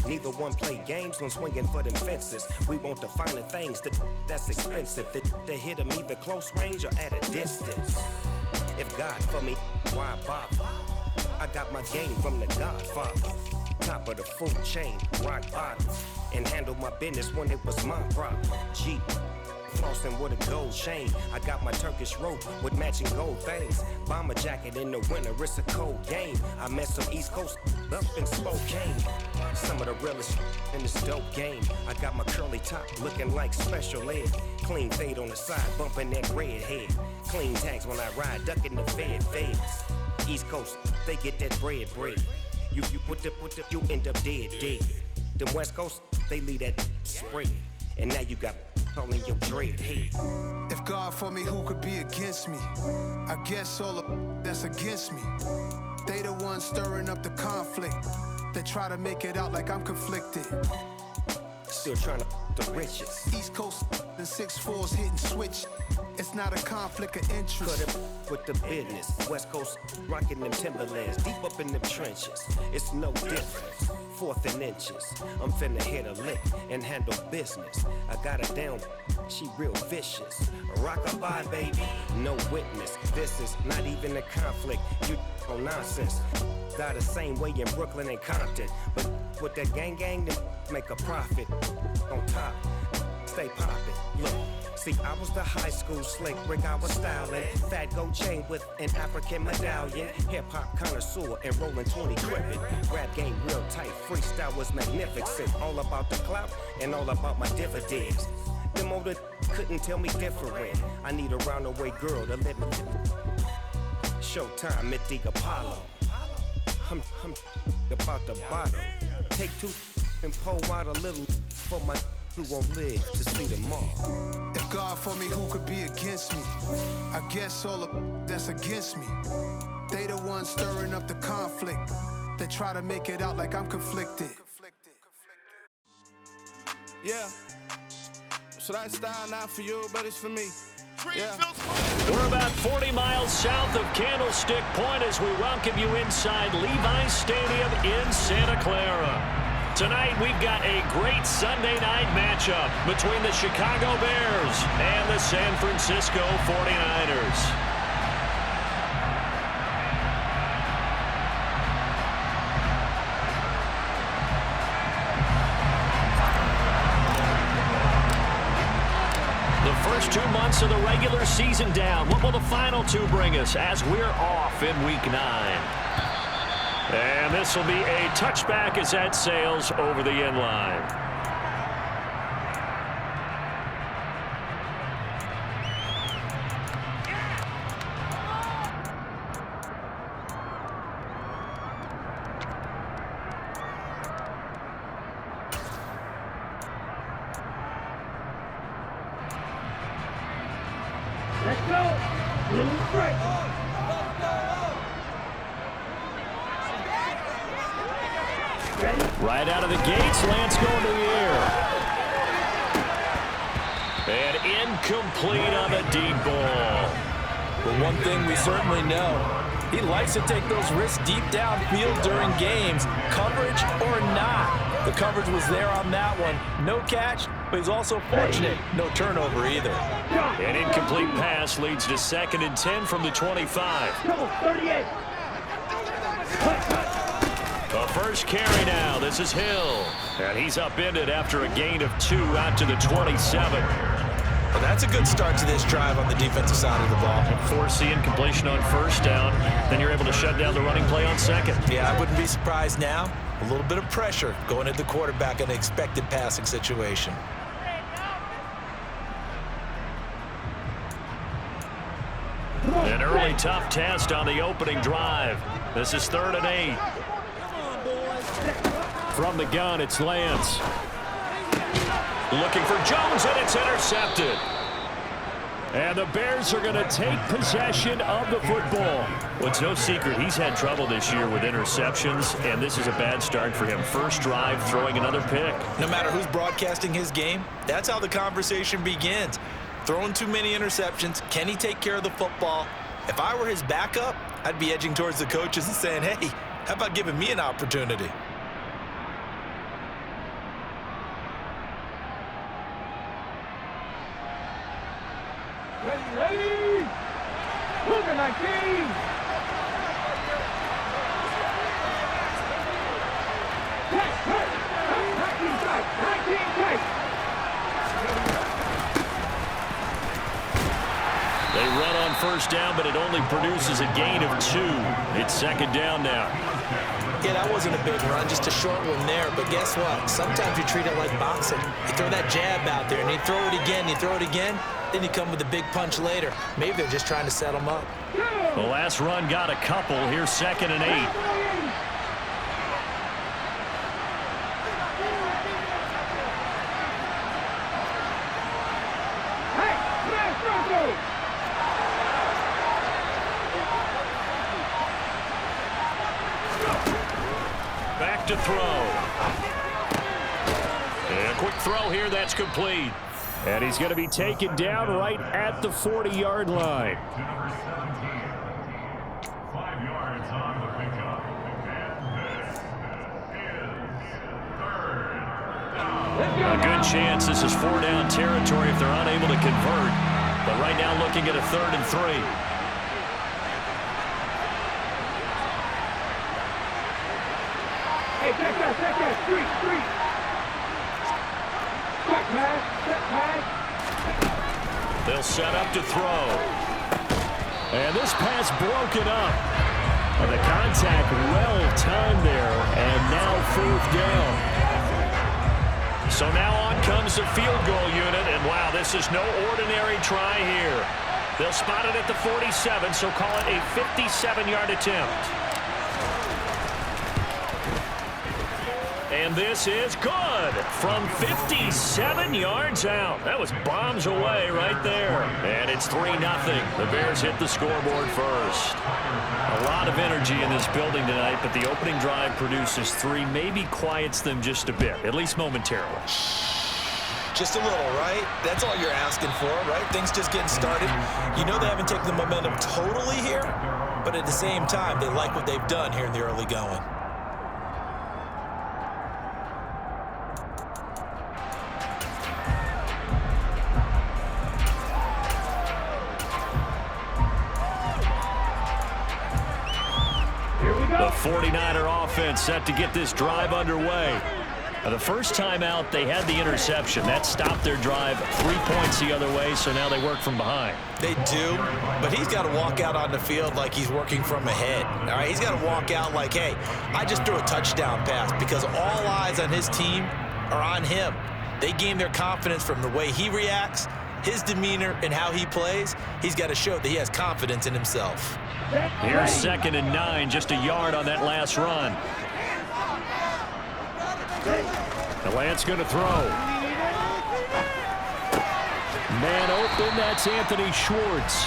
Neither one play games when swinging for them fences. We want the finer things, that's expensive. They hit them either close range or at a distance. If God for me, why bother? I got my game from the Godfather. Top of the food chain, rock bottom. And handle my business when it was my problem. Jeep, flossing with a gold chain. I got my Turkish rope with matching gold things. Bomber jacket in the winter, it's a cold game. I met some East Coast up in Spokane. Some of the realest in this dope game. I got my curly top looking like special ed. Clean fade on the side, bumping that red head. Clean tags when I ride, ducking the feds. East Coast, they get that bread. You put the, you end up dead. Them West Coast, they leave that spread. And now you got calling your dread head. If God for me, who could be against me? I guess all of that's against me. They the ones stirring up the conflict. They try to make it out like I'm conflicted. Still trying to the riches. East Coast and 6'4s hitting switch. It's not a conflict of interest. Cut it with the business. West Coast rocking them Timberlands, deep up in them trenches. It's no difference. 4th and inches. I'm finna hit a lick and handle business. I got her down, she real vicious. Rock-a-bye, baby, no witness. This is not even a conflict. You on nonsense. Got the same way in Brooklyn and Compton, but with that gang, then make a profit. On top, stay poppin'. Look. See, I was the high school slick Rick, I was styling. Fat gold chain with an African medallion. Hip-hop connoisseur and rolling 20 crippin'. Rap game real tight, freestyle was magnificent. All about the clout and all about my dividends. Them older couldn't tell me different. I need a roundaway girl to let me. Showtime at the Apollo. I'm about the bottom. Take 2 and pour out a little for my who won't live to see them all. If God for me, who could be against me? I guess all of that's against me. They the ones stirring up the conflict. They try to make it out like I'm conflicted. Yeah. Should I style not for you, but it's for me? Yeah. We're about 40 miles south of Candlestick Point as we welcome you inside Levi's Stadium in Santa Clara. Tonight, we've got a great Sunday night matchup between the Chicago Bears and the San Francisco 49ers. The first 2 months of the regular season down. What will the final 2 bring us as we're off in Week 9? And this will be a touchback as that sails over the end line. Let's go! Little break! Right out of the gates, Lance going to the air. And incomplete on the deep ball. But one thing we certainly know, he likes to take those risks deep downfield during games, coverage or not. The coverage was there on that one. No catch, but he's also fortunate. No turnover either. An incomplete pass leads to 2nd and 10 from the 25. 38. The first carry now. This is Hill. And he's upended after a gain of 2 out to the 27. Well, that's a good start to this drive on the defensive side of the ball. Force the incompletion on 1st down. Then you're able to shut down the running play on 2nd. Yeah, I wouldn't be surprised now. A little bit of pressure going at the quarterback in an expected passing situation. An early tough test on the opening drive. This is 3rd and 8. From the gun, it's Lance. Looking for Jones, and it's intercepted. And the Bears are going to take possession of the football. Well, it's no secret he's had trouble this year with interceptions, and this is a bad start for him. First drive, throwing another pick. No matter who's broadcasting his game, that's how the conversation begins. Throwing too many interceptions, can he take care of the football? If I were his backup, I'd be edging towards the coaches and saying, hey, how about giving me an opportunity? Ready? Look at 19. Tight. 19 tight. 19 tight. They run on first down, but it only produces a gain of 2. It's second down now. Yeah, that wasn't a big run, just a short one there. But guess what? Sometimes you treat it like boxing. You throw that jab out there, and you throw it again, then you come with a big punch later. Maybe they're just trying to set them up. The last run got a couple. Here's 2nd and 8. Back to throw. And a quick throw here, that's complete. And he's going to be taken down right at the 40-yard line. 5 yards on the pickup. A good chance this is 4-down territory if they're unable to convert. But right now looking at a 3rd and 3. Hey, check that, street. Set pass. They'll set up to throw. And this pass broken up. And the contact well timed there. And now 4th down. So now on comes the field goal unit. And wow, this is no ordinary try here. They'll spot it at the 47, so call it a 57-yard attempt. And this is good from 57 yards out. That was bombs away right there. And it's 3-0. The Bears hit the scoreboard first. A lot of energy in this building tonight, but the opening drive produces 3, maybe quiets them just a bit, at least momentarily. Just a little, right? That's all you're asking for, right? Things just getting started. You know they haven't taken the momentum totally here, but at the same time, they like what they've done here in the early going. The 49er offense set to get this drive underway. Now, the first time out, they had the interception. That stopped their drive 3 points the other way, so now they work from behind. They do, but he's got to walk out on the field like he's working from ahead. All right, he's got to walk out like, hey, I just threw a touchdown pass, because all eyes on his team are on him. They gain their confidence from the way he reacts, his demeanor, and how he plays. He's got to show that he has confidence in himself. Here's 2nd and 9, just a yard on that last run. The Lance going to throw. Man open, that's Anthony Schwartz.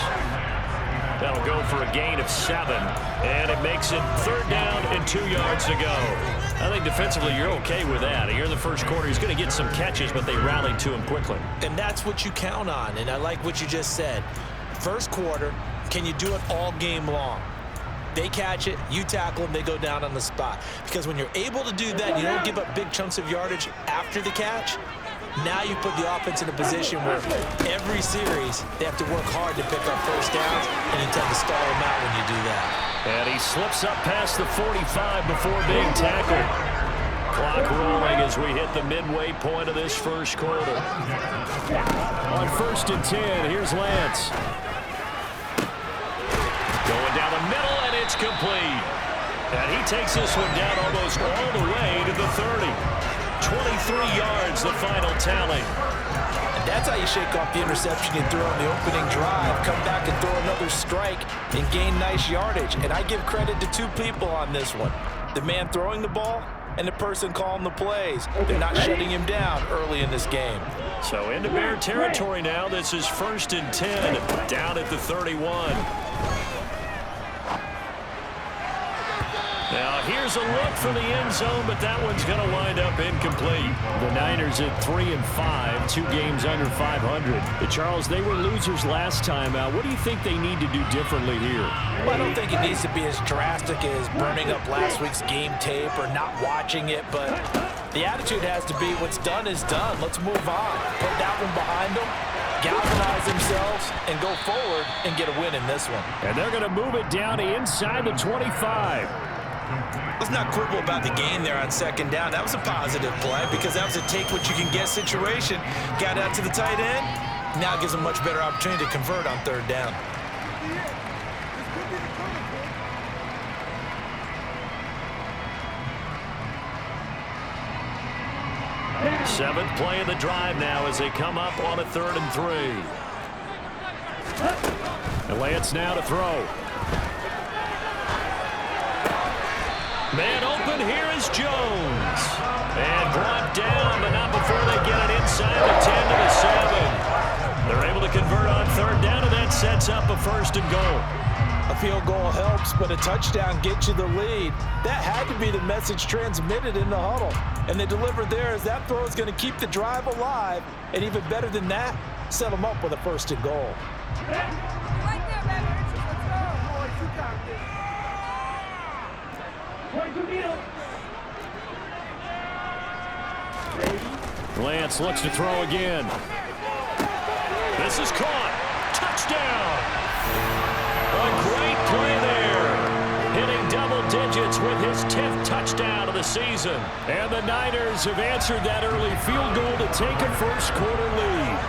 That'll go for a gain of 7, and it makes it 3rd down and 2 yards to go. I think defensively you're okay with that. Here in the first quarter, he's going to get some catches, but they rallied to him quickly. And that's what you count on, and I like what you just said. First quarter, can you do it all game long? They catch it, you tackle them, they go down on the spot. Because when you're able to do that, you don't give up big chunks of yardage after the catch. Now you put the offense in a position where every series they have to work hard to pick up first downs, and you tend to stall them out when you do that. And he slips up past the 45 before being tackled. Clock rolling as we hit the midway point of this first quarter. On 1st and 10, here's Lance. Going down the middle, and it's complete. And he takes this one down almost all the way to the 30. 23 yards, the final tally. And that's how you shake off the interception you threw on the opening drive. Come back and throw another strike and gain nice yardage. And I give credit to 2 people on this one. The man throwing the ball and the person calling the plays. They're not shutting him down early in this game. So into Bear territory now. This is 1st and 10 down at the 31. Now, here's a look for the end zone, but that one's going to wind up incomplete. The Niners at 3-5, 2 games under 500. But Charles, they were losers last time out. What do you think they need to do differently here? Well, I don't think it needs to be as drastic as burning up last week's game tape or not watching it, but the attitude has to be what's done is done. Let's move on. Put that one behind them galvanize themselves and go forward and get a win in this one. And they're going to move it down inside the 25. Let's not quibble about the gain there on second down. That was a positive play because that was a take-what-you-can-get situation. Got out to the tight end. Now it gives them a much better opportunity to convert on third down. Seventh play of the drive now as they come up on a 3rd and 3. And Lance now to throw. Man open, here is Jones. And brought down, but not before they get it inside the 10 to the 7. They're able to convert on third down, and that sets up a 1st and goal. A field goal helps, but a touchdown gets you the lead. That had to be the message transmitted in the huddle. And they delivered there as that throw is going to keep the drive alive. And even better than that, set them up with a 1st and goal. Right there, baby. Let's go. Boys, you got this. Lance looks to throw again. This is caught. Touchdown. A great play there. Hitting double digits with his 10th touchdown of the season. And the Niners have answered that early field goal to take a first quarter lead.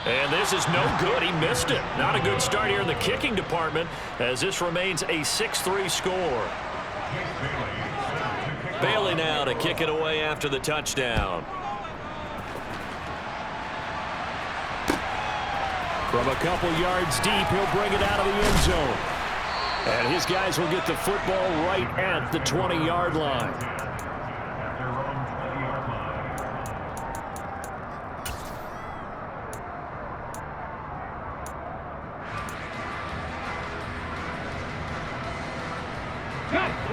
And this is no good. He missed it. Not a good start here in the kicking department as this remains a 6-3 score. Bailey now to kick it away after the touchdown. From a couple yards deep, he'll bring it out of the end zone. And his guys will get the football right at the 20-yard line.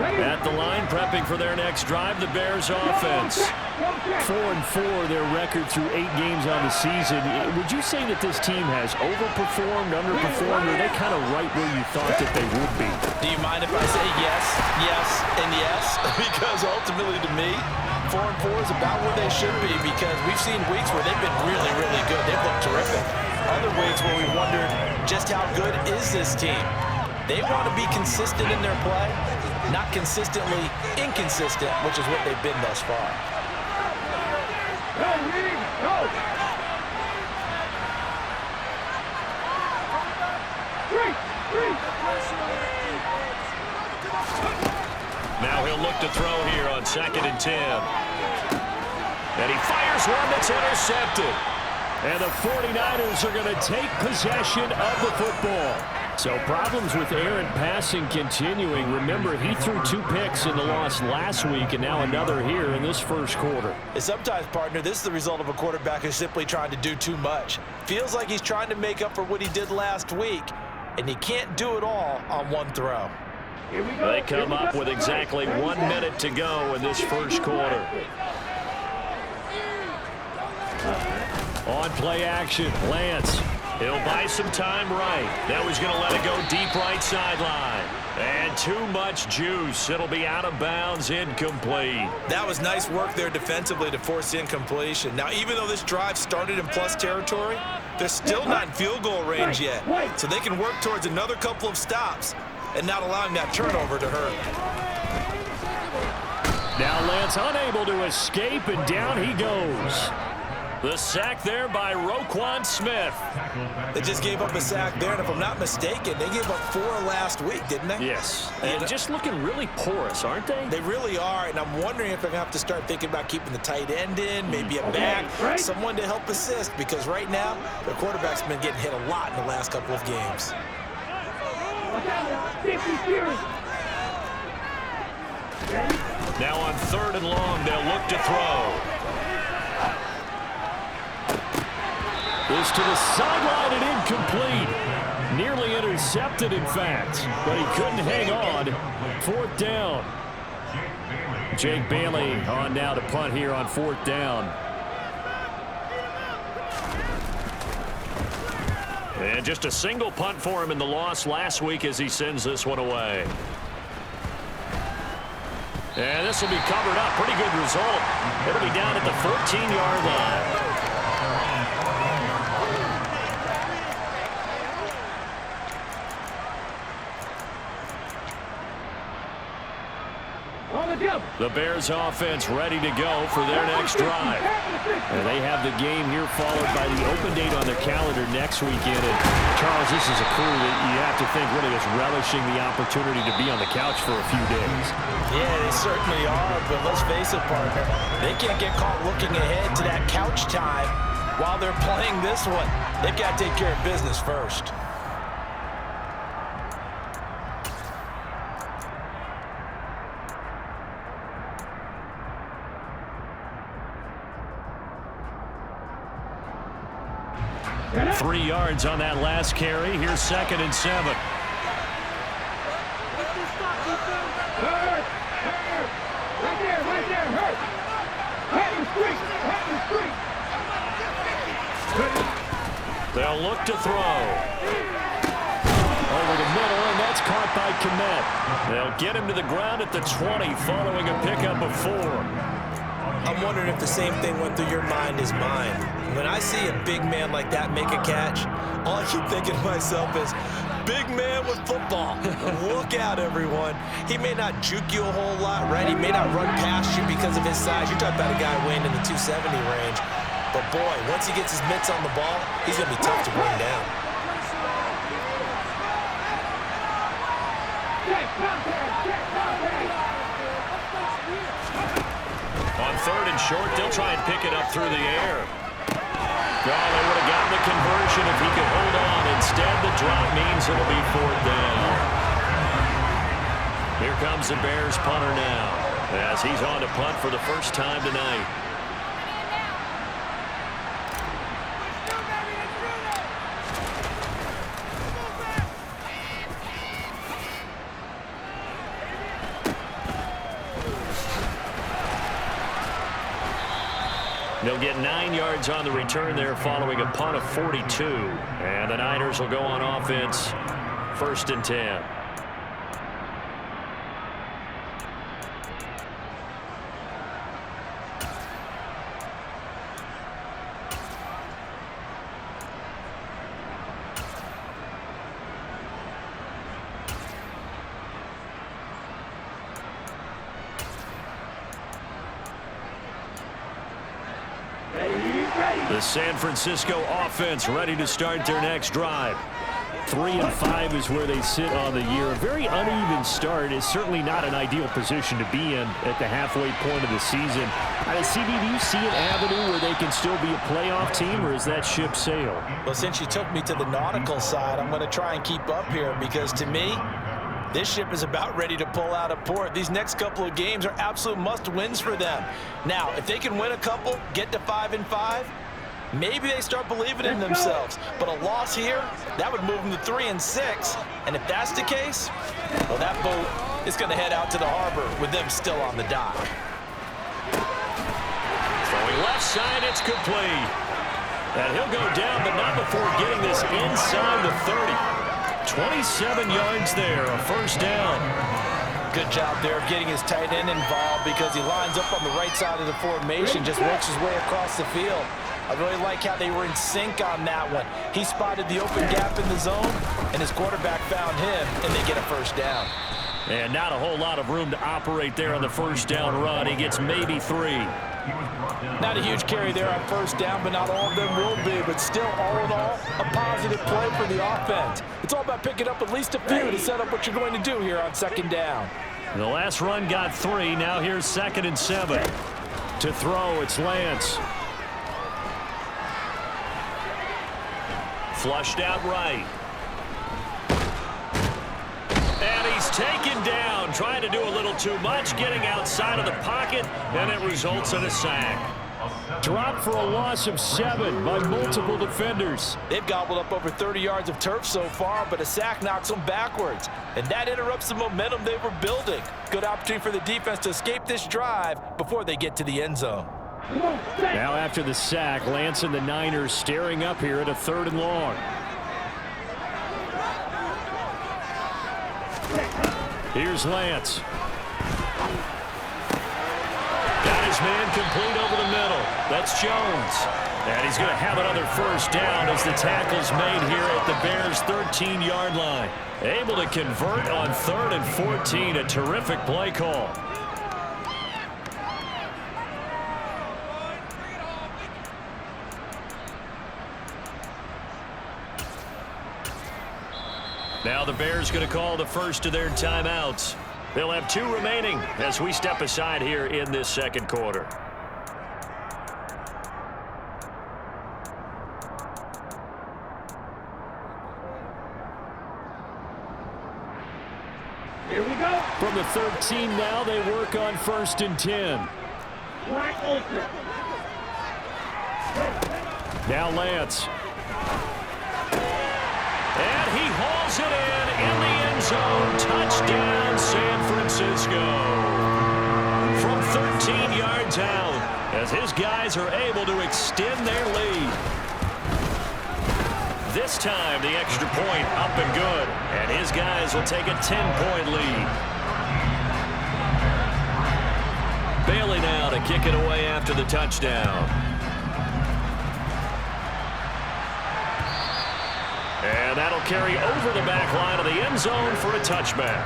At the line, prepping for their next drive, the Bears offense. 4-4 their record through 8 games on the season. Would you say that this team has overperformed, underperformed, or are they kind of right where you thought that they would be? Do you mind if I say yes, yes, and yes? Because ultimately to me, 4-4 is about where they should be because we've seen weeks where they've been really, really good. They've looked terrific. Other weeks where we wondered just how good is this team. They want to be consistent in their play, not consistently inconsistent, which is what they've been thus far. Go, Reed, go! Now he'll look to throw here on 2nd and 10. And he fires one that's intercepted. And the 49ers are going to take possession of the football. So problems with errant passing continuing. Remember, he threw 2 picks in the loss last week and now another here in this first quarter. And sometimes, partner, this is the result of a quarterback who's simply trying to do too much. Feels like he's trying to make up for what he did last week, and he can't do it all on one throw. They come up with exactly 1 minute to go in this first quarter. On play action, Lance. He'll buy some time right. Now he's going to let it go deep right sideline. And too much juice. It'll be out of bounds, incomplete. That was nice work there defensively to force incompletion. Now, even though this drive started in plus territory, they're still not in field goal range yet. So they can work towards another couple of stops and not allowing that turnover to hurt. Now Lance unable to escape, and down he goes. The sack there by Roquan Smith. They just gave up a sack there, and if I'm not mistaken, they gave up 4 last week, didn't they? Yes. And just looking really porous, aren't they? They really are, and I'm wondering if I'm going to have to start thinking about keeping the tight end in, maybe a back, someone to help assist, because right now, their quarterback's been getting hit a lot in the last couple of games. Now on 3rd and long, they'll look to throw. Is to the sideline and incomplete. Nearly intercepted, in fact, but he couldn't hang on. 4th down. Jake Bailey on now to punt here on 4th down. And just a single punt for him in the loss last week as he sends this one away. And this will be covered up. Pretty good result. It'll be down at the 14-yard line. The Bears offense ready to go for their next drive. And they have the game here followed by the open date on their calendar next weekend. And Charles, this is a crew that you have to think really is relishing the opportunity to be on the couch for a few days. Yeah, they certainly are, but let's face it, partner. They can't get caught looking ahead to that couch time while they're playing this one. They've got to take care of business first. And 3 yards on that last carry. Here's 2nd and 7. They'll look to throw. Over the middle, and that's caught by Kmet. They'll get him to the ground at the 20 following a pickup of 4. I'm wondering if the same thing went through your mind as mine. When I see a big man like that make a catch, all I keep thinking to myself is, big man with football. Look out, everyone. He may not juke you a whole lot, right? He may not run past you because of his size. You're talking about a guy weighing in the 270 range. But, boy, once he gets his mitts on the ball, he's going to be tough to bring down. On 3rd and short, they'll try and pick it up through the air. Oh, they would have gotten the conversion if he could hold on. Instead, the drop means it'll be 4th down. Here comes the Bears punter now, as he's on to punt for the first time tonight. They'll get 9 yards on the return there following a punt of 42. And the Niners will go on offense, 1st and 10. The San Francisco offense ready to start their next drive. 3-5 is where they sit on the year. A very uneven start is certainly not an ideal position to be in at the halfway point of the season. CD, do you see an avenue where they can still be a playoff team, or is that ship sailed? Well, since you took me to the nautical side, I'm going to try and keep up here because, to me, this ship is about ready to pull out of port. These next couple of games are absolute must-wins for them. Now, if they can win a couple, get to 5-5, maybe they start believing in themselves. But a loss here, that would move them to 3-6. And if that's the case, well, that boat is going to head out to the harbor with them still on the dock. Throwing left side, it's complete. And he'll go down, but not before getting this inside the 30. 27 yards there, a 1st down. Good job there of getting his tight end involved because he lines up on the right side of the formation, just works his way across the field. I really like how they were in sync on that one. He spotted the open gap in the zone, and his quarterback found him, and they get a 1st down. And not a whole lot of room to operate there on the 1st down run. He gets maybe 3. Not a huge carry there on 1st down, but not all of them will be. But still, all in all, a positive play for the offense. It's all about picking up at least a few to set up what you're going to do here on 2nd down. The last run got 3. Now here's 2nd and 7. To throw, it's Lance. Flushed out right. And he's taken down, trying to do a little too much, getting outside of the pocket, and it results in a sack. Dropped for a loss of 7 by multiple defenders. They've gobbled up over 30 yards of turf so far, but a sack knocks them backwards. And that interrupts the momentum they were building. Good opportunity for the defense to escape this drive before they get to the end zone. Now after the sack, Lance and the Niners staring up here at a 3rd and long. Here's Lance. incomplete over the middle. That's Jones. And he's going to have another first down as the tackle's made here at the Bears' 13-yard line. Able to convert on 3rd and 14. A terrific play call. Now the Bears going to call the first of their timeouts. They'll have 2 remaining as we step aside here in this second quarter. Here we go. From the 13 now, they work on 1st and 10. Wide open. Now Lance. And he hauls it in the end zone. Touchdown, San Francisco. From 13 yards out, as his guys are able to extend their lead. This time, the extra point up and good. And his guys will take a 10-point lead. Bailey now to kick it away after the touchdown. And that'll carry over the back line of the end zone for a touchback.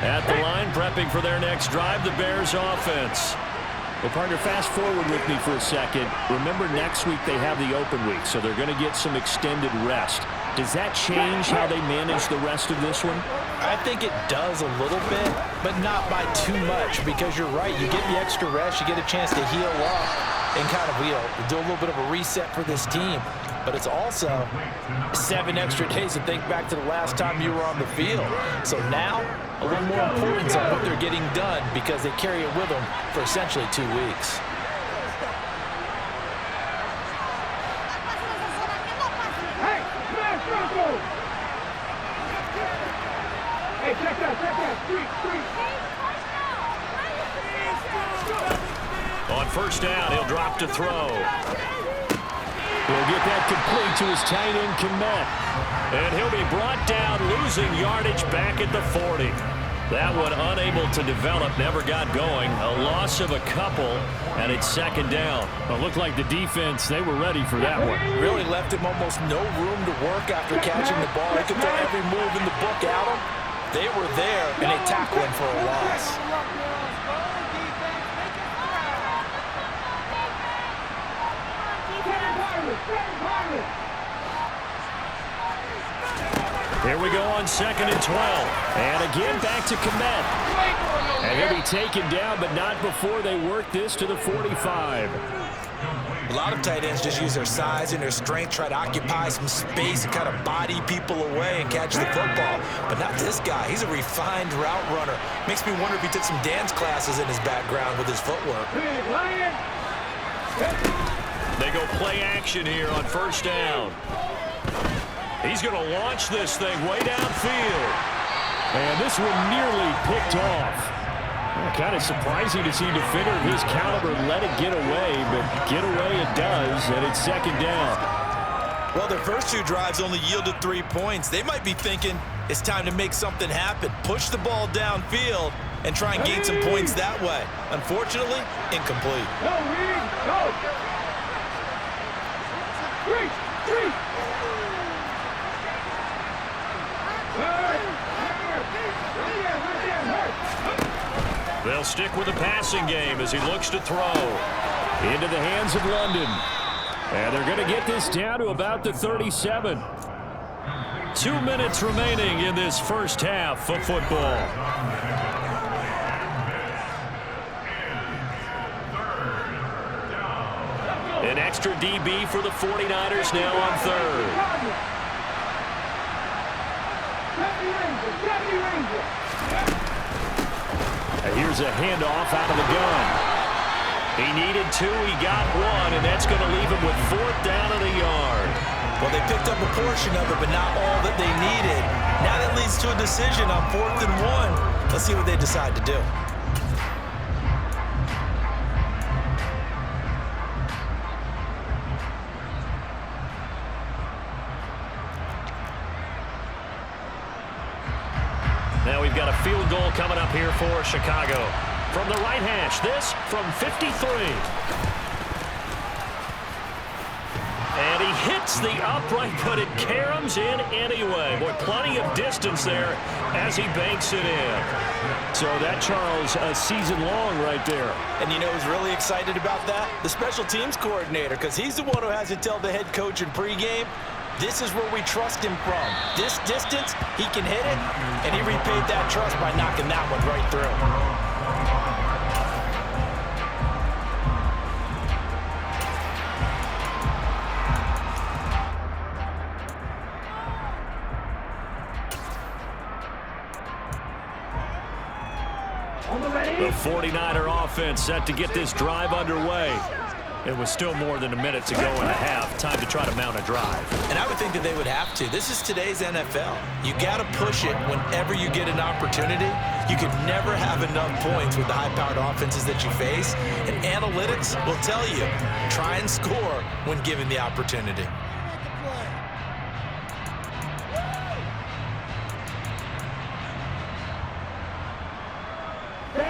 At the line, prepping for their next drive, the Bears offense. Well, partner, fast forward with me for a second. Remember, next week they have the open week, so they're going to get some extended rest. Does that change how they manage the rest of this one? I think it does a little bit, but not by too much, because you're right. You get the extra rest, you get a chance to heal up and kind of, do a little bit of a reset for this team. But it's also 7 extra days to think back to the last time you were on the field. So now, a little more importance on what they're getting done because they carry it with them for essentially 2 weeks. Hey, smash Bronco! Hey, check that. Street. On first down, he'll drop to throw. He'll get that complete to his tight end, Kmet. And he'll be brought down, losing yardage back at the 40. That one unable to develop, never got going. A loss of a couple, and it's 2nd down. Well, it looked like the defense, they were ready for that one. Really left him almost no room to work after catching the ball. He could throw every move in the book at him. They were there, and they tackled him for a loss. Here we go on 2nd and 12. And again, back to Kmet. And he'll be taken down, but not before they work this to the 45. A lot of tight ends just use their size and their strength, try to occupy some space and kind of body people away and catch the football. But not this guy. He's a refined route runner. Makes me wonder if he took some dance classes in his background with his footwork. They go play action here on first down. He's going to launch this thing way downfield. And this one nearly picked off. Kind of surprising to see a defender of his caliber let it get away, but get away it does, and it's 2nd down. Well, their first 2 drives only yielded 3 points. They might be thinking it's time to make something happen. Push the ball downfield and try and gain some points that way. Unfortunately, incomplete. Go, Reed, go! Three! They'll stick with the passing game as he looks to throw. Into the hands of London. And they're going to get this down to about the 37. 2 minutes remaining in this first half of football. An extra DB for the 49ers now on 3rd. And here's a handoff out of the gun. He needed 2, he got 1, and that's going to leave him with 4th down of the yard. Well, they picked up a portion of it, but not all that they needed. Now that leaves leads to a decision on 4th and 1. Let's see what they decide to do. Now we've got a field goal coming up here for Chicago. From the right hash, this from 53. And he hits the upright, but it caroms in anyway. Boy, plenty of distance there as he banks it in. So that, Charles, a season long right there. And you know who's really excited about that? The special teams coordinator, because he's the one who has to tell the head coach in pregame, this is where we trust him from. This distance, he can hit it, and he repaid that trust by knocking that one right through. The 49er offense set to get this drive underway. It was still more than a minute to go in a half. Time to try to mount a drive. And I would think that they would have to. This is today's NFL. You got to push it whenever you get an opportunity. You could never have enough points with the high-powered offenses that you face. And analytics will tell you, try and score when given the opportunity.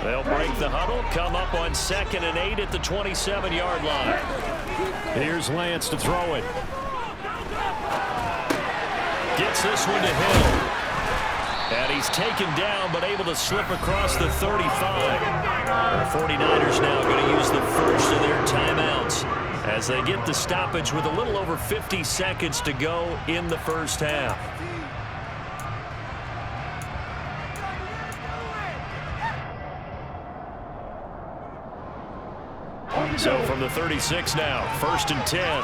They'll break the huddle, come up on 2nd and 8 at the 27-yard line. Here's Lance to throw it. Gets this one to Hill. And he's taken down, but able to slip across the 35. The 49ers now going to use the first of their timeouts as they get the stoppage with a little over 50 seconds to go in the first half. So from the 36 now, 1st and 10.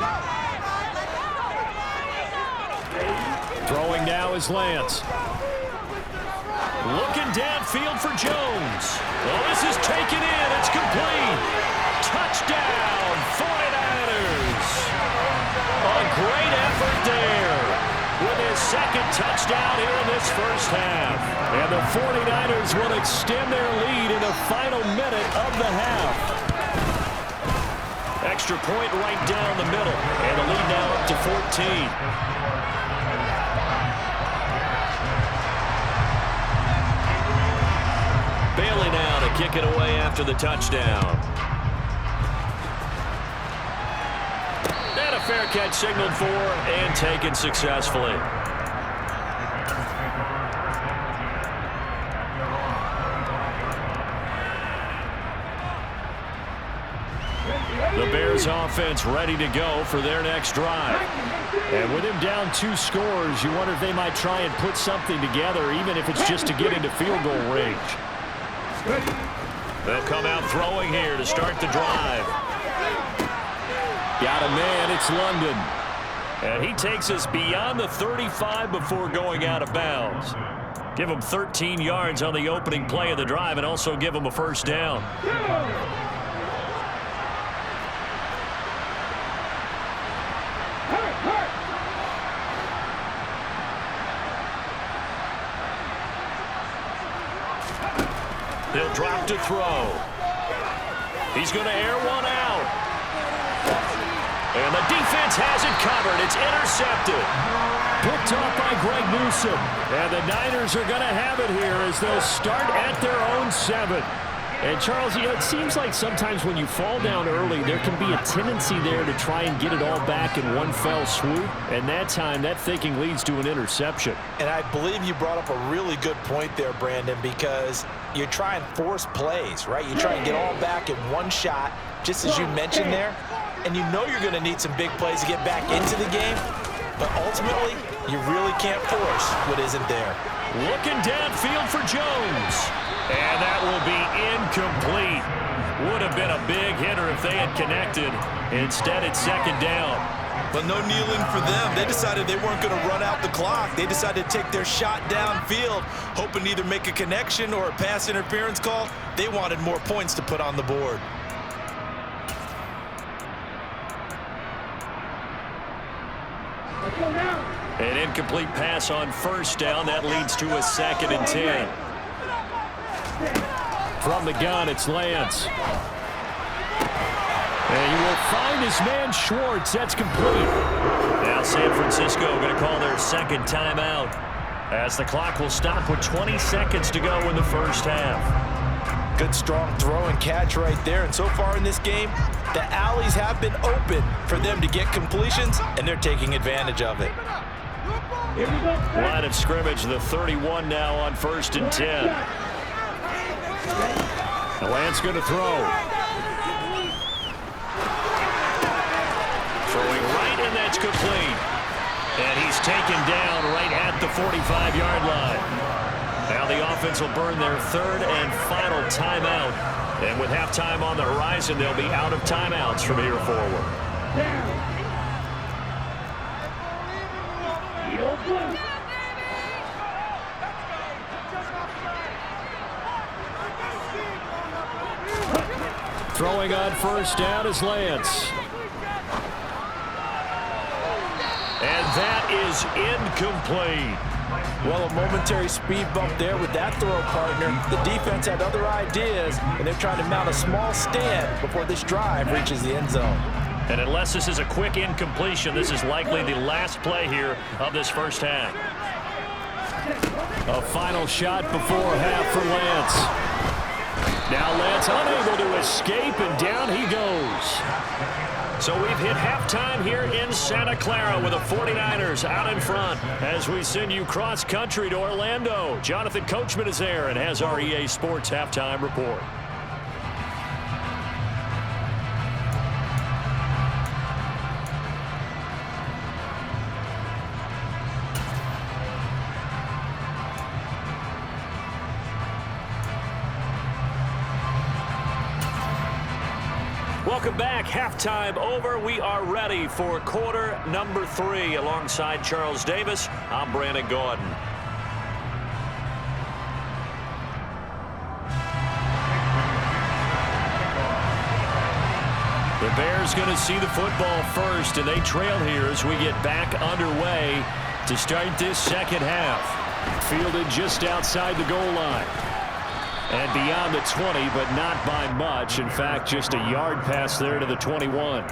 Throwing now is Lance. Looking downfield for Jones. Well, this is taken in. It's complete. Touchdown, 49ers. A great effort there with his 2nd touchdown here in this first half. And the 49ers will extend their lead in the final minute of the half. Extra point right down the middle. And the lead now up to 14. Bailey now to kick it away after the touchdown. And a fair catch signaled for and taken successfully. The Bears offense ready to go for their next drive. And with him down 2 scores, you wonder if they might try and put something together, even if it's just to get into field goal range. They'll come out throwing here to start the drive. Got a man, it's London. And he takes us beyond the 35 before going out of bounds. Give him 13 yards on the opening play of the drive and also give him a first down. He'll drop to throw. He's going to air one out. And the defense has it covered. It's intercepted. Picked off by Greg Newsome. And the Niners are going to have it here as they'll start at their own 7. And, Charles, you know, it seems like sometimes when you fall down early, there can be a tendency there to try and get it all back in one fell swoop. And that time, that thinking leads to an interception. And I believe you brought up a really good point there, Brandon, because you try and force plays, right? You try and get all back in one shot, just as you mentioned there. And you know you're going to need some big plays to get back into the game. But ultimately, you really can't force what isn't there. Looking downfield for Jones. And that will be incomplete. Would have been a big hitter if they had connected. Instead, it's 2nd down. But no kneeling for them. They decided they weren't going to run out the clock. They decided to take their shot downfield, hoping to either make a connection or a pass interference call. They wanted more points to put on the board. And in incomplete pass on first down. That leads to a 2nd and 10. From the gun, it's Lance. And he will find his man Schwartz. That's complete. Now San Francisco going to call their second timeout as the clock will stop with 20 seconds to go in the first half. Good strong throw and catch right there. And so far in this game, the alleys have been open for them to get completions, and they're taking advantage of it. Line of scrimmage, the 31 now on 1st and 10. The Lance going to throw. Throwing right, and that's complete. And he's taken down right at the 45-yard line. Now the offense will burn their 3rd and final timeout. And with halftime on the horizon, they'll be out of timeouts from here forward. Throwing on first down is Lance. And that is incomplete. Well, a momentary speed bump there with that throw, partner. The defense had other ideas, and they're trying to mount a small stand before this drive reaches the end zone. And unless this is a quick incompletion, this is likely the last play here of this first half. A final shot before half for Lance. Now Lance unable to escape, and down he goes. So we've hit halftime here in Santa Clara with the 49ers out in front. As we send you cross-country to Orlando, Jonathan Coachman is there and has our EA Sports halftime report. Welcome back. Halftime over. We are ready for quarter number 3. Alongside Charles Davis, I'm Brandon Gaudin. The Bears going to see the football first, and they trail here as we get back underway to start this second half. Fielded just outside the goal line. And beyond the 20, but not by much. In fact, just a yard pass there to the 21.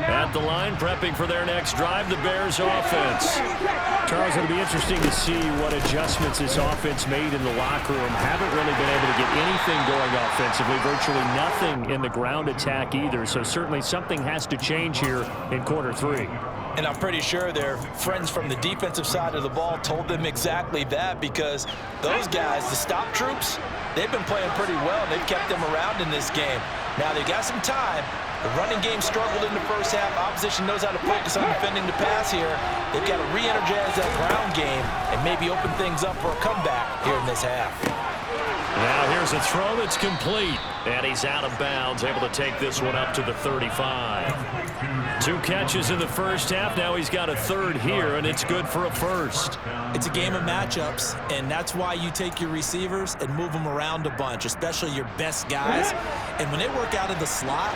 At the line, prepping for their next drive, the Bears offense. Charles, it'll be interesting to see what adjustments this offense made in the locker room. Haven't really been able to get anything going offensively, virtually nothing in the ground attack either. So certainly something has to change here in quarter 3. And I'm pretty sure their friends from the defensive side of the ball told them exactly that, because those guys, the stop troops, they've been playing pretty well. They've kept them around in this game. Now they've got some time. The running game struggled in the first half. Opposition knows how to focus on defending the pass here. They've got to re-energize that ground game and maybe open things up for a comeback here in this half. Now here's a throw that's complete. And he's out of bounds, able to take this one up to the 35. 2 catches in the first half. Now he's got a 3rd here, and it's good for a first. It's a game of matchups, and that's why you take your receivers and move them around a bunch, especially your best guys. And when they work out of the slot,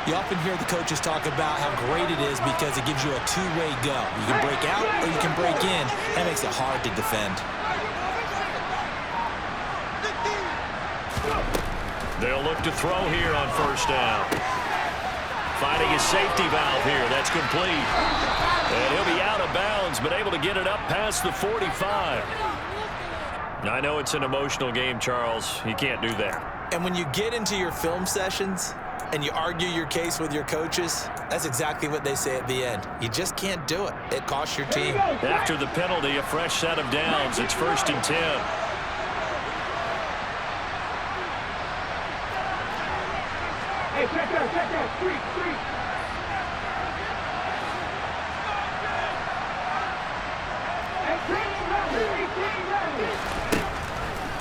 you often hear the coaches talk about how great it is because it gives you a two-way go. You can break out or you can break in. That makes it hard to defend. They'll look to throw here on first down. Finding his safety valve here. That's complete. And he'll be out of bounds, but able to get it up past the 45. I know it's an emotional game, Charles. You can't do that. And when you get into your film sessions and you argue your case with your coaches, that's exactly what they say at the end. You just can't do it. It costs your team. After the penalty, a fresh set of downs. It's 1st and 10. Hey, check that, street.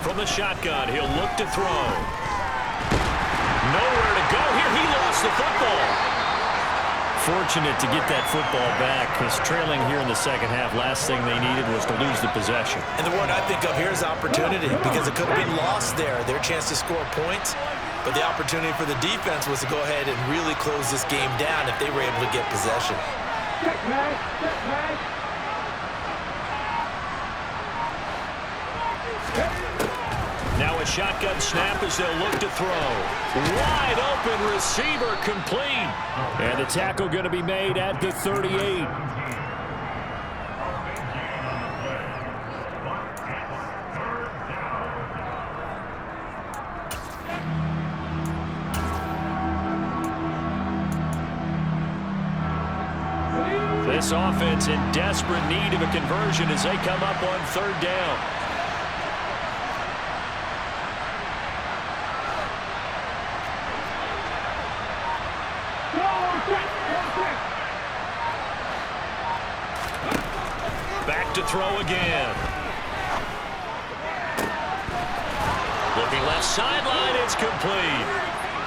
From the shotgun, he'll look to throw. Nowhere to go here. He lost the football. fortunate to get that football back because trailing here in the second half, last thing they needed was to lose the possession. And the word I think of here is opportunity because it could have been lost there, their chance to score points. But the opportunity for the defense was to go ahead and really close this game down if they were able to get possession. Check, man. Check, man. Now a shotgun snap as they'll look to throw. Wide open receiver complete. And the tackle going to be made at the 38. This offense in desperate need of a conversion as they come up on third down. Back to throw again. Looking left sideline, it's complete.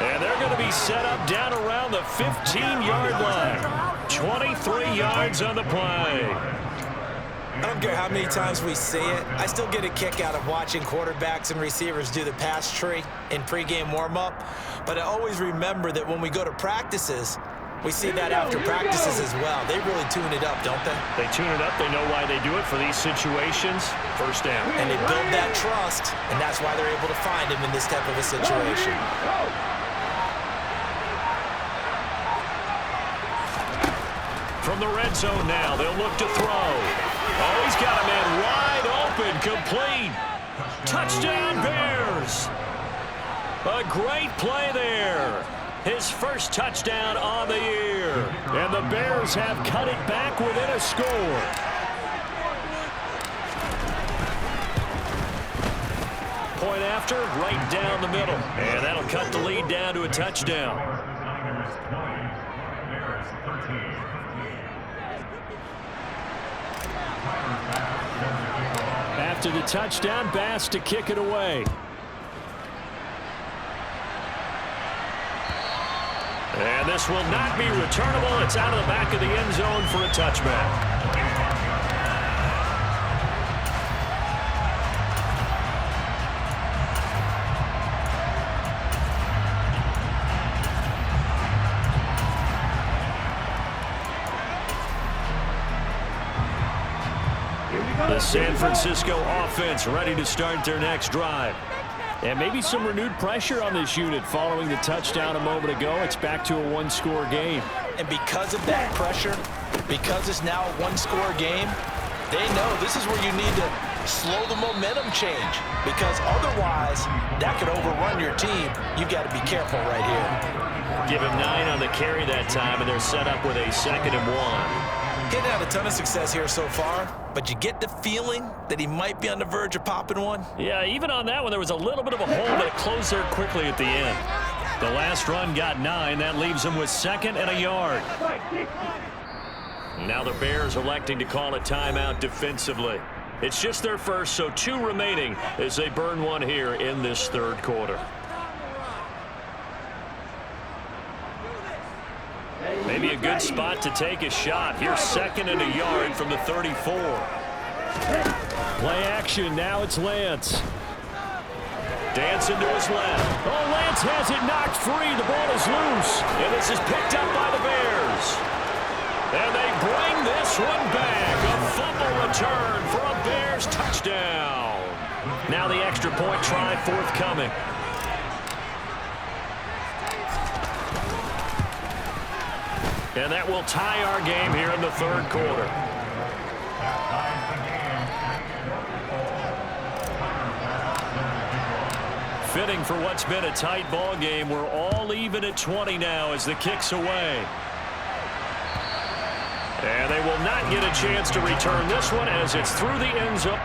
And they're going to be set up down around the 15-yard line. 23 yards on the play. I don't care how many times we see it. I still get a kick out of watching quarterbacks and receivers do the pass tree in pregame warm-up. But I always remember that when we go to practices, we see that after practices as well. They really tune it up, don't they? They tune it up. They know why they do it for these situations. First down. And they build that trust, and that's why they're able to find him in this type of a situation. From the red zone now, they'll look to throw. Oh, he's got a man wide open, complete. Touchdown, Bears. A great play there. His first touchdown on the year. And the Bears have cut it back within a score. Point after, right down the middle. And that'll cut the lead down to a touchdown. After the touchdown, Bass to kick it away. And this will not be returnable. It's out of the back of the end zone for a touchback. The San Francisco offense ready to start their next drive. And maybe some renewed pressure on this unit following the touchdown a moment ago. It's back to a one-score game. And because of that pressure, because it's now a one-score game, they know this is where you need to slow the momentum change. Because otherwise, that could overrun your team. You've got to be careful right here. Give him 9 on the carry that time, and they're set up with a 2nd and 1. Getting had a ton of success here so far, but you get the feeling that he might be on the verge of popping one. Yeah, even on that one, there was a little bit of a hole, but it closed there quickly at the end. The last run got 9. That leaves him with 2nd and a yard. Now the Bears electing to call a timeout defensively. It's just their first, so 2 remaining as they burn one here in this third quarter. Maybe a good spot to take a shot. Here's 2nd and a yard from the 34. Play action. Now it's Lance. Dancing to his left. Oh, Lance has it knocked free. The ball is loose. And this is picked up by the Bears. And they bring this one back. A fumble return for a Bears touchdown. Now the extra point try forthcoming. And that will tie our game here in the third quarter. Fitting for what's been a tight ball game. We're all even at 20 now as the kick's away. And they will not get a chance to return this one as it's through the end zone.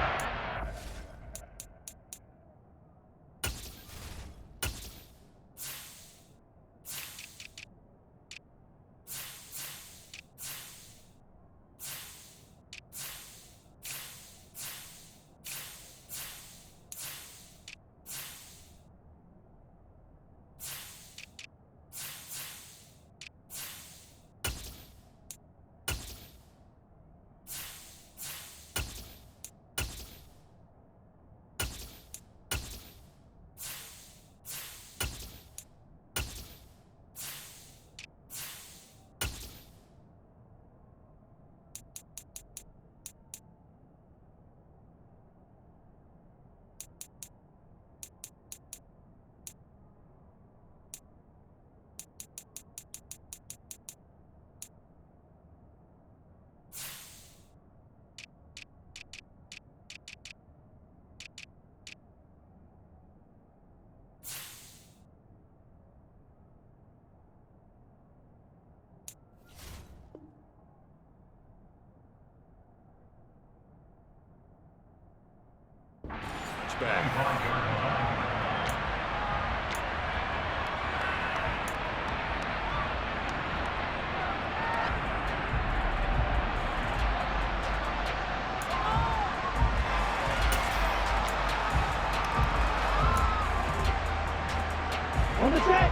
back.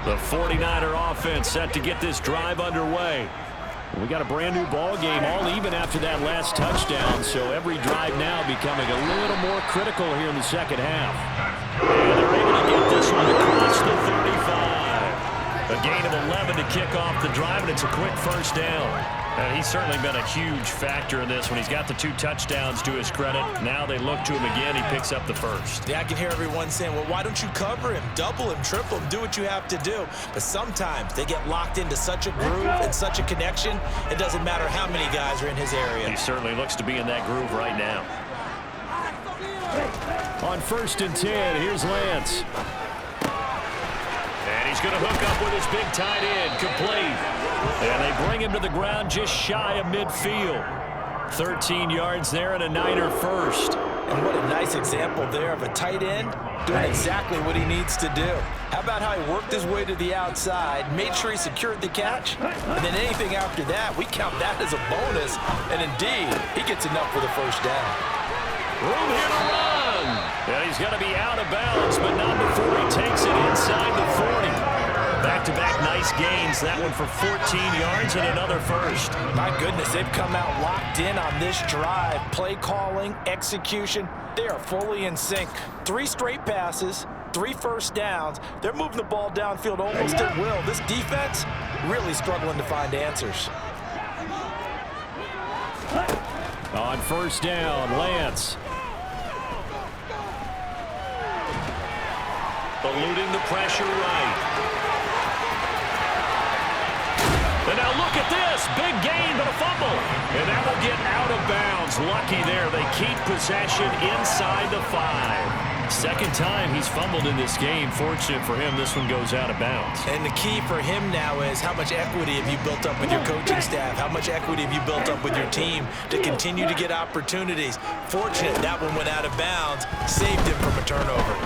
The 49er offense set to get this drive underway. We got a brand new ball game, all even after that last touchdown, so every drive now becoming a little more critical here in the second half. And they're able to get this one across the 35. A gain of 11 to kick off the drive, and it's a quick first down. And he's certainly been a huge factor in this when he's got the 2 touchdowns to his credit. Now they look to him again. He picks up the first. Yeah, I can hear everyone saying, well, why don't you cover him, double him, triple him, do what you have to do. But sometimes they get locked into such a groove and such a connection, it doesn't matter how many guys are in his area. He certainly looks to be in that groove right now. On 1st and 10, here's Lance. And he's going to hook up with his big tight end, complete. And they bring him to the ground just shy of midfield. 13 yards there and a Niner first. And what a nice example there of a tight end doing exactly what he needs to do. How about how he worked his way to the outside, made sure he secured the catch, and then anything after that, we count that as a bonus. And indeed, he gets enough for the first down. Room here to run. And he's going to be out of bounds, but not before he takes it inside the 40. Back-to-back nice gains. That one for 14 yards and another first. My goodness, they've come out locked in on this drive. Play calling, execution, they are fully in sync. 3 straight passes, 3 first downs. They're moving the ball downfield almost at will. This defense really struggling to find answers. On 1st down, Lance. Eluding the pressure right. And now look at this. Big gain, but a fumble. And that will get out of bounds. Lucky there. They keep possession inside the 5. Second time he's fumbled in this game. Fortunate for him, this one goes out of bounds. And the key for him now is how much equity have you built up with your coaching staff? How much equity have you built up with your team to continue to get opportunities? Fortunate that one went out of bounds. Saved him from a turnover.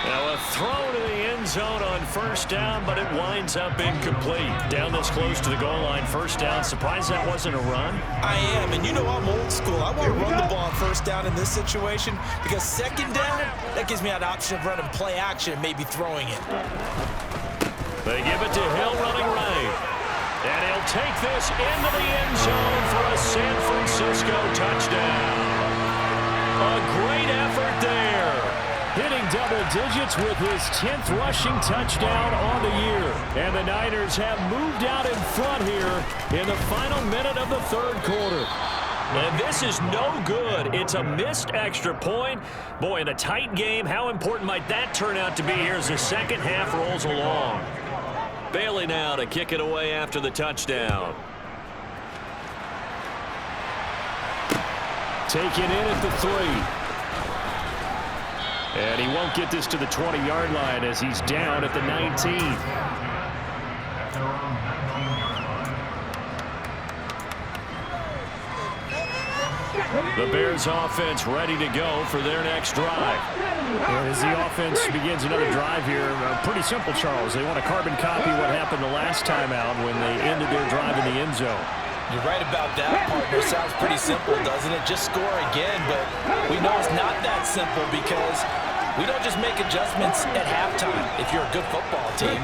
Now a throw to the end zone on 1st down, but it winds up incomplete. Down this close to the goal line, 1st down. Surprised that wasn't a run? I am, and you know I'm old school. I want to run the ball on 1st down in this situation because 2nd down, that gives me an option of running play action and maybe throwing it. They give it to Hill running right. And he'll take this into the end zone for a San Francisco touchdown. A great effort there. Hitting double digits with his 10th rushing touchdown on the year. And the Niners have moved out in front here in the final minute of the 3rd quarter. And this is no good. It's a missed extra point. Boy, in a tight game, how important might that turn out to be here as the second half rolls along? Bailey now to kick it away after the touchdown. Taken in at the 3. And he won't get this to the 20-yard line as he's down at the 19. The Bears offense ready to go for their next drive. And as the offense begins another drive here, pretty simple, Charles. They want to carbon copy what happened the last time out when they ended their drive in the end zone. You're right about that, partner. Sounds pretty simple, doesn't it? Just score again, but we know it's not that simple because we don't just make adjustments at halftime. If you're a good football team,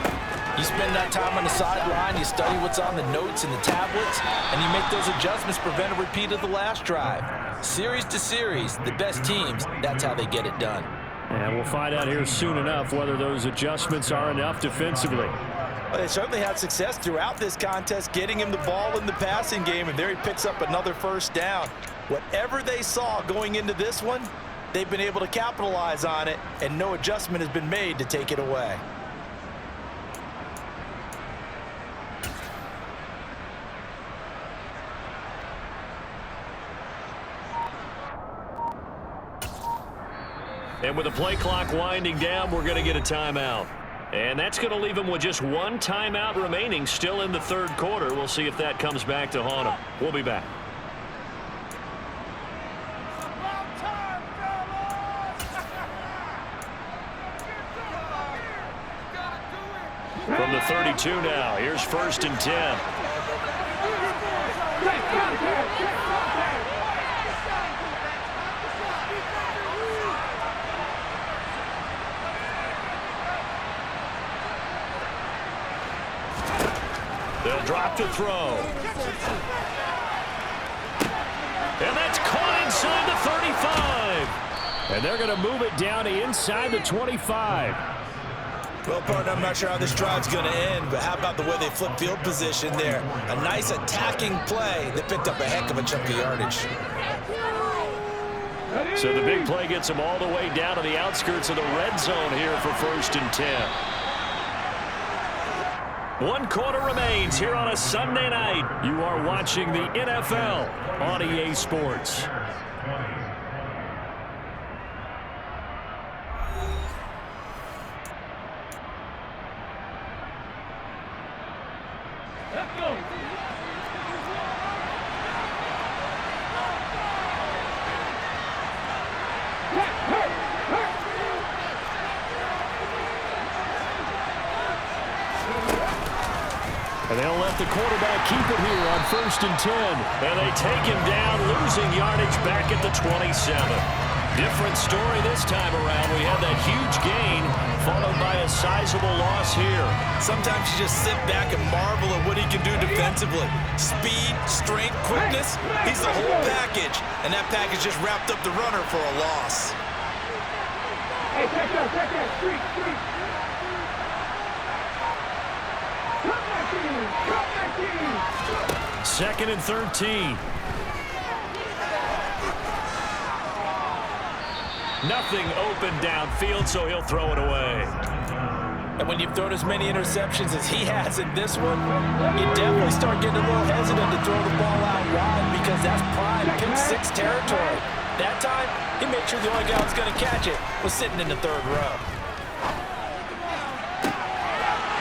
you spend that time on the sideline, you study what's on the notes and the tablets, and you make those adjustments, prevent a repeat of the last drive. Series to series, the best teams, that's how they get it done. And we'll find out here soon enough whether those adjustments are enough defensively. Well, they certainly had success throughout this contest, getting him the ball in the passing game, and there he picks up another 1st down. Whatever they saw going into this one, they've been able to capitalize on it, and no adjustment has been made to take it away. And with the play clock winding down, we're going to get a timeout. And that's going to leave them with just 1 timeout remaining still in the 3rd quarter. We'll see if that comes back to haunt them. We'll be back. From the 32 now, here's 1st and 10. They'll drop to throw. And that's caught inside the 35. And they're going to move it down to inside the 25. Well, partner, I'm not sure how this drive's going to end, but how about the way they flip field position there? A nice attacking play that picked up a heck of a chunk of yardage. So the big play gets them all the way down to the outskirts of the red zone here for 1st and 10. 1 quarter remains here on a Sunday night. You are watching the NFL on EA Sports. Let's go. And they'll let the quarterback keep it here on 1st and 10. And they take him down, losing yardage back at the 27. Different story this time around. We had that huge gain, followed by a sizable loss here. Sometimes you just sit back and marvel at what he can do defensively. Speed, strength, quickness, he's the whole package. And that package just wrapped up the runner for a loss. Hey, check that, street. Come back in. 2nd and 13. Nothing open downfield, so he'll throw it away. And when you've thrown as many interceptions as he has in this one, you definitely start getting a little hesitant to throw the ball out wide because that's prime pick 6 territory. That time, he made sure the only guy who's going to catch it was sitting in the 3rd row.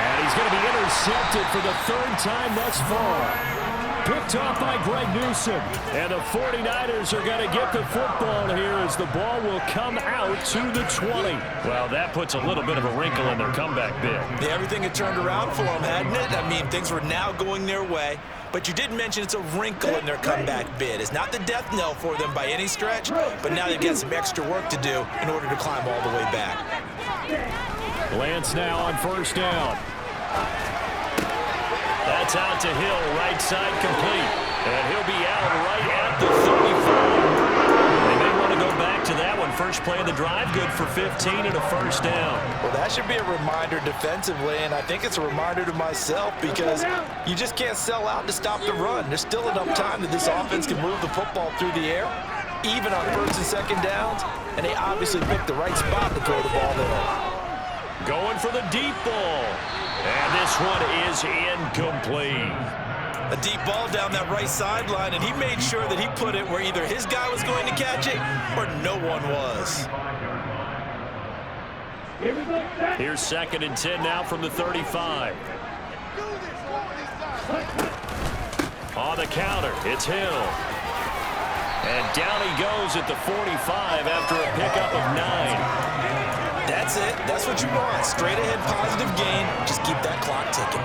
And he's going to be intercepted for the 3rd time thus far. Picked off by Greg Newsome. And the 49ers are going to get the football here as the ball will come out to the 20. Well, that puts a little bit of a wrinkle in their comeback bid. Yeah, everything had turned around for them, hadn't it? I mean, things were now going their way. But you did mention it's a wrinkle in their comeback bid. It's not the death knell for them by any stretch, but now they've got some extra work to do in order to climb all the way back. Lance now on 1st down. That's out to Hill, right side complete. And he'll be out right at the 35. They may want to go back to that one. First play of the drive, good for 15 and a 1st down. Well, that should be a reminder defensively, and I think it's a reminder to myself because you just can't sell out to stop the run. There's still enough time that this offense can move the football through the air, even on 1st and 2nd downs, and they obviously picked the right spot to throw the ball there. Going for the deep ball. And this one is incomplete. A deep ball down that right sideline, and he made sure that he put it where either his guy was going to catch it or no one was. Here's 2nd and 10 now from the 35. On the counter, it's Hill. And down he goes at the 45 after a pickup of 9. That's it. That's what you want. Straight ahead positive gain. Just keep that clock ticking.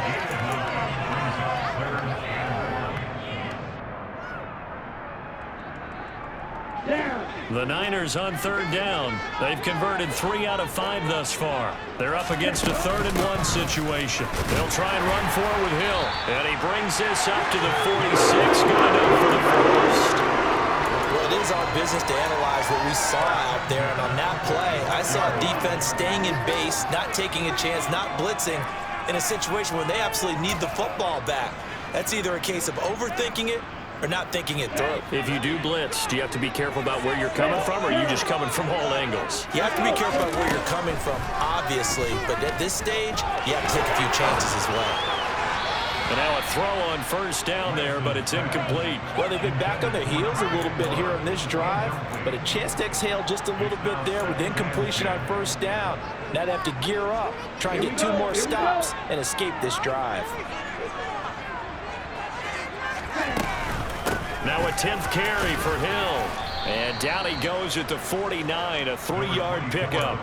The Niners on 3rd down. They've converted 3 out of 5 thus far. They're up against a 3rd and 1 situation. They'll try and run for it with Hill. And he brings this up to the 46, going up for the 1st. Well, it is our business to analyze what we saw out there, and on that play, I saw defense staying in base, not taking a chance, not blitzing in a situation where they absolutely need the football back. That's either a case of overthinking it or not thinking it through. If you do blitz, do you have to be careful about where you're coming from, or are you just coming from all angles? You have to be careful about where you're coming from, obviously, but at this stage, you have to take a few chances as well. And now a throw on 1st down there, but it's incomplete. Well, they've been back on their heels a little bit here on this drive, but a chance to exhale just a little bit there with incompletion on 1st down. Now they have to gear up, try and get 2 more stops, and escape this drive. Now a 10th carry for Hill. And down he goes at the 49, a 3-yard pickup.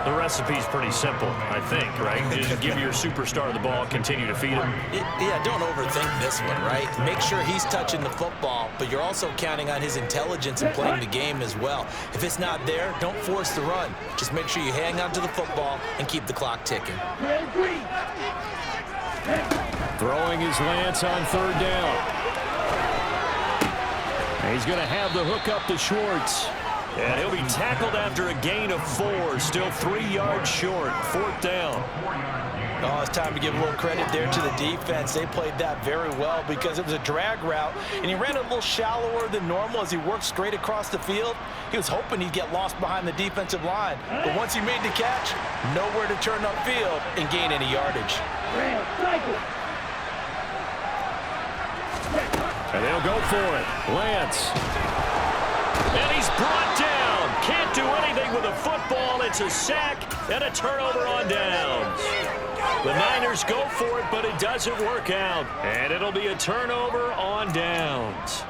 The recipe's pretty simple, I think, right? Just give your superstar the ball, continue to feed him. Yeah, don't overthink this one, right? Make sure he's touching the football, but you're also counting on his intelligence and playing the game as well. If it's not there, don't force the run. Just make sure you hang on to the football and keep the clock ticking. Throwing his Lance on third down. He's going to have the hook up to Schwartz. And he'll be tackled after a gain of 4. Still 3 yards short. 4th down. Oh, it's time to give a little credit there to the defense. They played that very well because it was a drag route, and he ran a little shallower than normal as he worked straight across the field. He was hoping he'd get lost behind the defensive line. But once he made the catch, nowhere to turn upfield and gain any yardage. And they'll go for it. Lance. And he's brought down. Can't do anything with a football. It's a sack and a turnover on downs. The Niners go for it, but it doesn't work out. And it'll be a turnover on downs.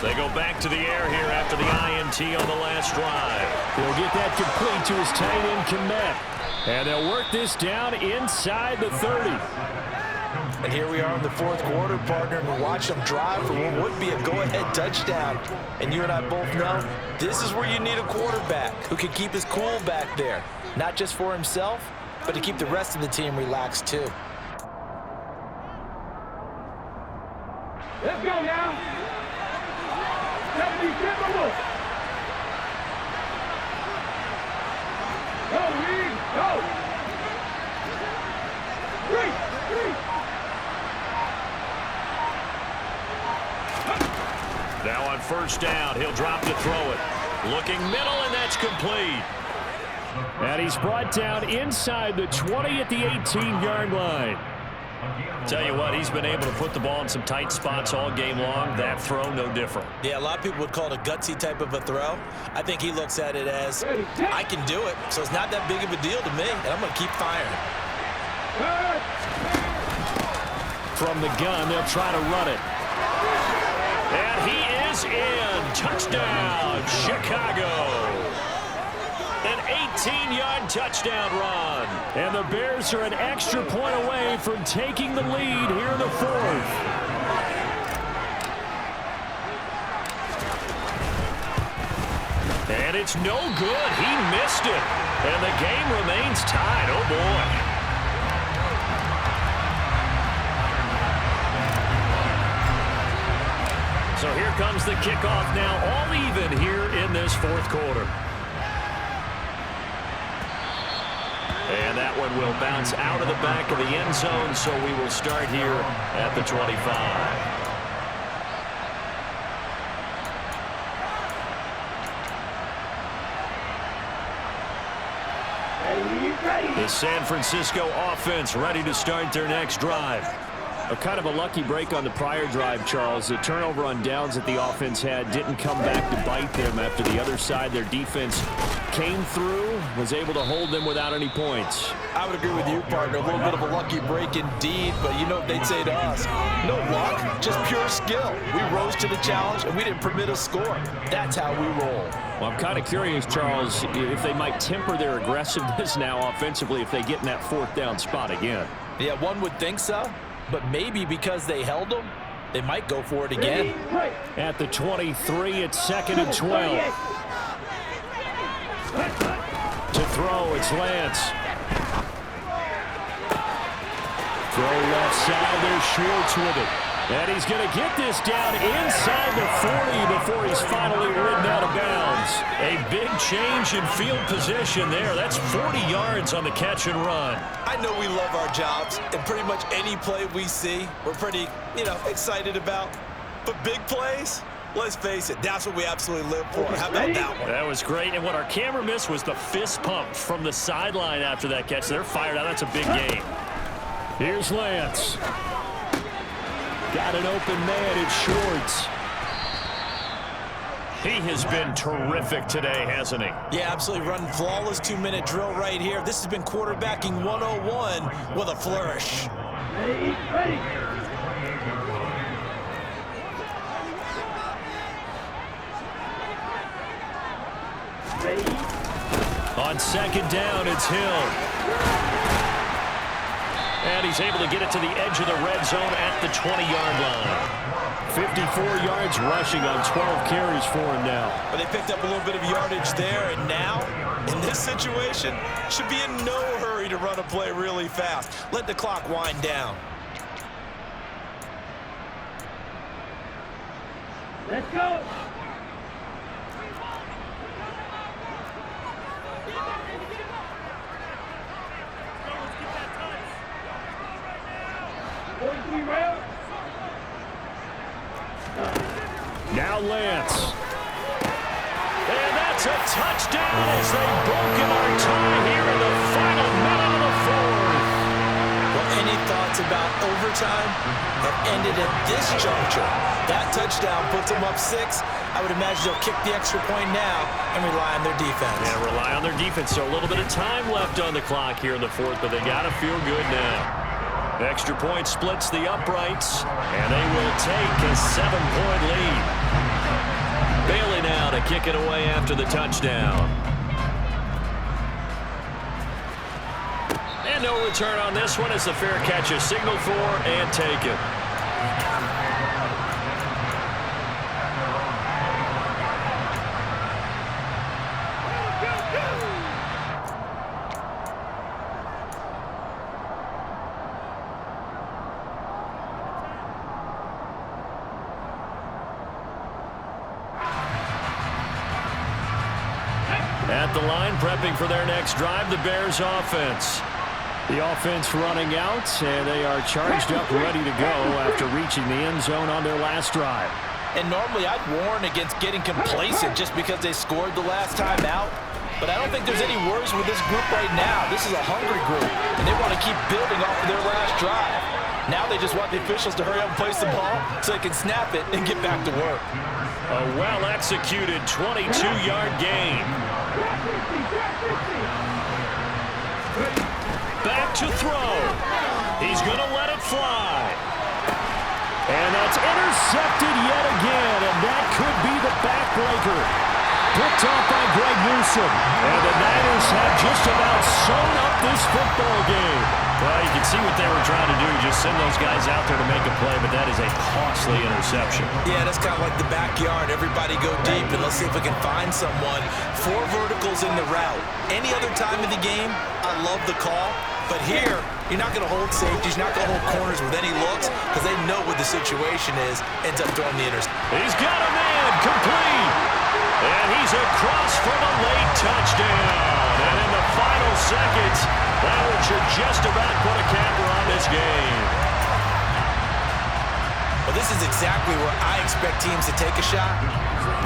They go back to the air here after the INT on the last drive. He'll get that complete to his tight end, Kmet. And they'll work this down inside the 30. And here we are in the 4th quarter, partner, and we watch them drive for what would be a go-ahead touchdown. And you and I both know this is where you need a quarterback who can keep his cool back there. Not just for himself, but to keep the rest of the team relaxed too. Let's go now. 77 look. Go, Reed, go. 3. Now on first down, he'll drop to throw it. Looking middle, and that's complete. And he's brought down inside the 20 at the 18-yard line. Tell you what, he's been able to put the ball in some tight spots all game long. That throw, no different. Yeah, a lot of people would call it a gutsy type of a throw. I think he looks at it as, I can do it, so it's not that big of a deal to me, and I'm going to keep firing. From the gun, they'll try to run it. And he is in. Touchdown, Chicago. An 18-yard touchdown run. And the Bears are an extra point away from taking the lead here in the 4th. And it's no good. He missed it. And the game remains tied. Oh, boy. So here comes the kickoff now, all even here in this 4th quarter. And that one will bounce out of the back of the end zone, so we will start here at the 25. The San Francisco offense ready to start their next drive. A kind of a lucky break on the prior drive, Charles. The turnover on downs that the offense had didn't come back to bite them after the other side. Their defense came through, was able to hold them without any points. I would agree with you, partner. A little bit of a lucky break indeed, but you know what they'd say to us. No luck, just pure skill. We rose to the challenge, and we didn't permit a score. That's how we roll. Well, I'm kind of curious, Charles, if they might temper their aggressiveness now offensively if they get in that 4th down spot again. Yeah, one would think so. But maybe because they held them, they might go for it again. At the 23, it's 2nd and 12. To throw, it's Lance. Throw left side, there's Schwartz with it. And he's going to get this down inside the 40 before he's finally ridden out of bounds. A big change in field position there. That's 40 yards on the catch and run. I know we love our jobs, and pretty much any play we see, we're pretty, excited about. But big plays, let's face it, that's what we absolutely live for. How about that one? That was great, and what our camera missed was the fist pump from the sideline after that catch. They're fired out. That's a big game. Here's Lance. Got an open man. It's Schwartz. He has been terrific today, hasn't he? Yeah, absolutely running flawless 2-minute drill right here. This has been quarterbacking 101 with a flourish. Ready. On second down, it's Hill. And he's able to get it to the edge of the red zone at the 20-yard line. 54 yards rushing on 12 carries for him now. But they picked up a little bit of yardage there, and now, in this situation, should be in no hurry to run a play really fast. Let the clock wind down. Let's go. Now Lance. And that's a touchdown as they've broken our tie here in the final minute of the fourth. Well, any thoughts about overtime have ended at this juncture. That touchdown puts them up 6. I would imagine they'll kick the extra point now and rely on their defense. Yeah, rely on their defense. So a little bit of time left on the clock here in the fourth, but they got to feel good now. Extra point splits the uprights, and they will take a 7-point lead. Bailey now to kick it away after the touchdown. And no return on this one as the fair catch is signaled for and taken. At the line, prepping for their next drive, the Bears offense. The offense running out, and they are charged up, ready to go after reaching the end zone on their last drive. And normally I'd warn against getting complacent just because they scored the last time out. But I don't think there's any worries with this group right now. This is a hungry group, and they want to keep building off of their last drive. Now they just want the officials to hurry up and place the ball so they can snap it and get back to work. A well-executed 22-yard gain. Back to throw. He's going to let it fly. And that's intercepted yet again, and that could be the backbreaker. Picked off by Greg Newsome. And the Niners have just about sewn up this football game. Well, you can see what they were trying to do, just send those guys out there to make a play, but that is a costly interception. Yeah, that's kind of like the backyard. Everybody go deep, and let's see if we can find someone. 4 verticals in the route. Any other time in the game, I love the call. But here, you're not going to hold safeties, you're not going to hold corners with any looks because they know what the situation is, ends up throwing the interception. He's got a man, complete. And he's across for the late touchdown. And in the final seconds, that one should just about put a capper on this game. Well, this is exactly where I expect teams to take a shot.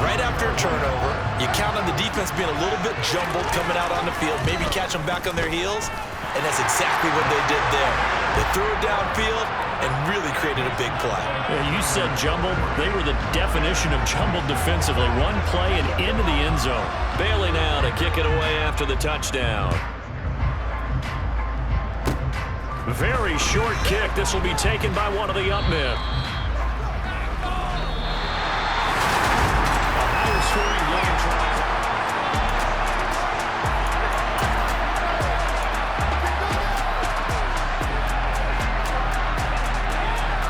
Right after a turnover, you count on the defense being a little bit jumbled coming out on the field, maybe catch them back on their heels, and that's exactly what they did there. They threw it downfield and really created a big play. Yeah, you said jumbled. They were the definition of jumbled defensively. One play and into the end zone. Bailey now to kick it away after the touchdown. Very short kick. This will be taken by one of the up men.